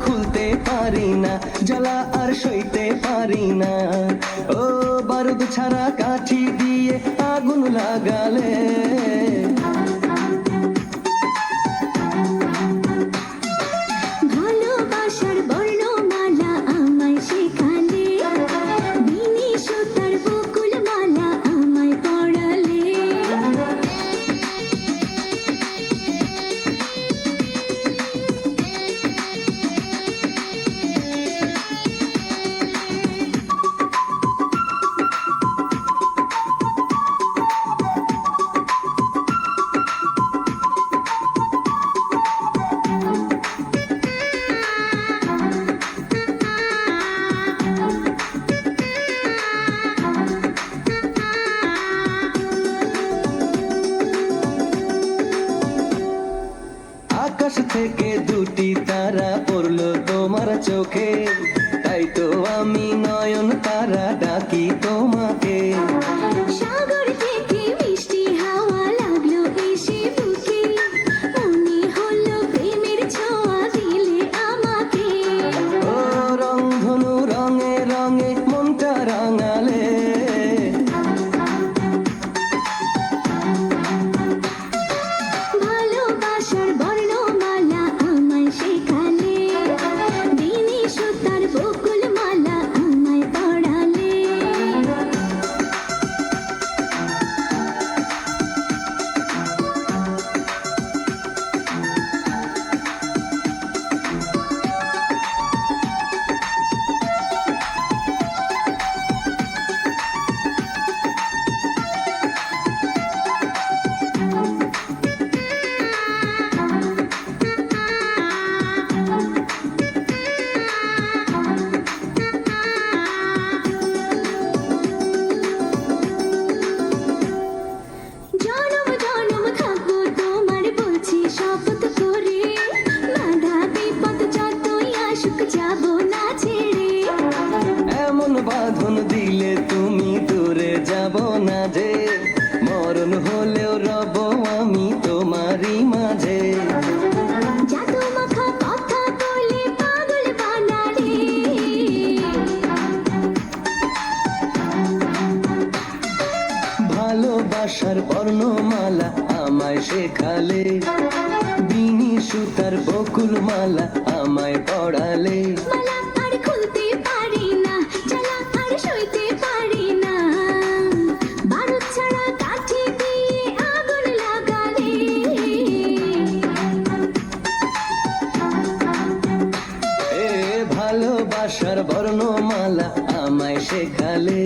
খুলতে পারি না, জ্বালা আর সইতে পারি না। ও বারুদ ছাড়া কাঠি দিয়ে আগুন লাগালে, ভালোবাসার বর্ণমালা আমায় শেখালে, বিনি সুতার বকুল মালা আমায় পড়ালে। আকাশ থেকে দুটি তারা পড়লো তোমার চোখে, তাই তো আমি নয়ন তারা ডাকি তোমাকে। সাগর থেকে মিষ্টি হাওয়া লাগলো এসে বুকে, মনে হলো প্রেমের ছোঁয়া দিলে আমাকে। ও রংধনু রঙে রঙে মনটা রাঙালে, ভালোবাসার বর্ণমালা আমায় শেখালে, বিনি সুতার বকুল মালা আমায় পড়ালে। জনম জনম থাকবো তোমার বলছি শপথ করে, বাধা বিপদ যতই আসুক যাব না ছেড়ে। এমন বাঁধন দিলে তুমি দূরে যাব না যে, মরণ হলেও রব আমি তোমারই মাঝে। জাদু মাখা কথা বলে পাগল বানালে, ভালোবাসার বর্ণমালা আমায় শেখালে, বিনি সুতার বকুল মালা আমায় পড়ালে। মালা আর খুলতে পারি না, জ্বালা আর সইতে পারি না, বারুদ ছাড়া কাঠি দিয়ে আগুন লাগালে। এ ভালোবাসার বর্ণমালা আমায় শেখালে,